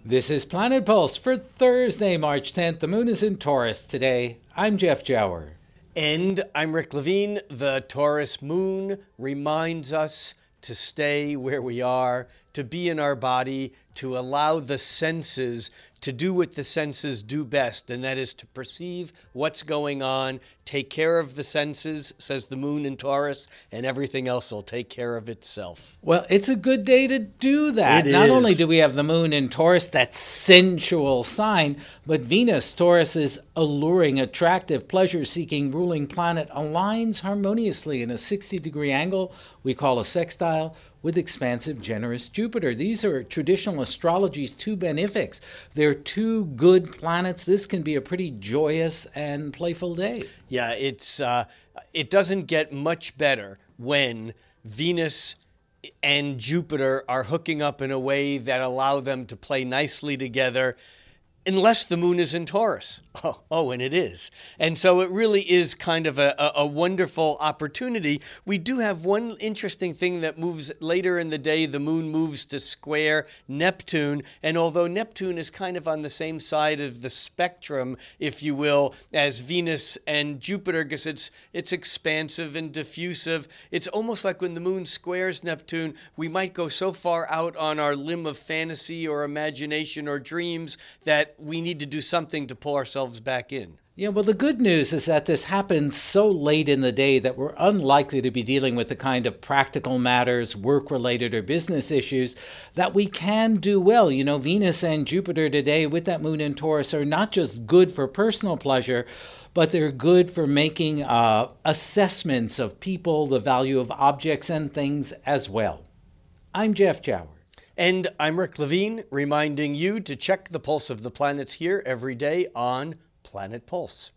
This is Planet Pulse for Thursday, March 10th. The moon is in Taurus today. I'm Jeff Jower. And I'm Rick Levine. The Taurus moon reminds us to stay where we are, to be in our body, to allow the senses to do what the senses do best, and that is to perceive what's going on, take care of the senses, says the moon in Taurus, and everything else will take care of itself. Well, it's a good day to do that. It Not is. only do we have the moon in Taurus, that sensual sign, but Venus, Taurus's alluring, attractive, pleasure-seeking ruling planet, aligns harmoniously in a 60-degree angle we call a sextile with expansive, generous Jupiter. These are traditional astrology's two benefics. They're two good planets. This can be a pretty joyous and playful day. Yeah, it doesn't get much better when Venus and Jupiter are hooking up in a way that allow them to play nicely together, unless the moon is in Taurus. Oh, and it is. And so it really is kind of a wonderful opportunity. We do have one interesting thing that moves later in the day. The moon moves to square Neptune. And although Neptune is kind of on the same side of the spectrum, if you will, as Venus and Jupiter, because it's expansive and diffusive, it's almost like when the moon squares Neptune, we might go so far out on our limb of fantasy or imagination or dreams that we need to do something to pull ourselves back in. Yeah, well, the good news is that this happens so late in the day that we're unlikely to be dealing with the kind of practical matters, work-related or business issues that we can do well. You know, Venus and Jupiter today with that moon in Taurus are not just good for personal pleasure, but they're good for making assessments of people, the value of objects and things as well. I'm Jeff Jower. And I'm Rick Levine, reminding you to check the pulse of the planets here every day on Planet Pulse.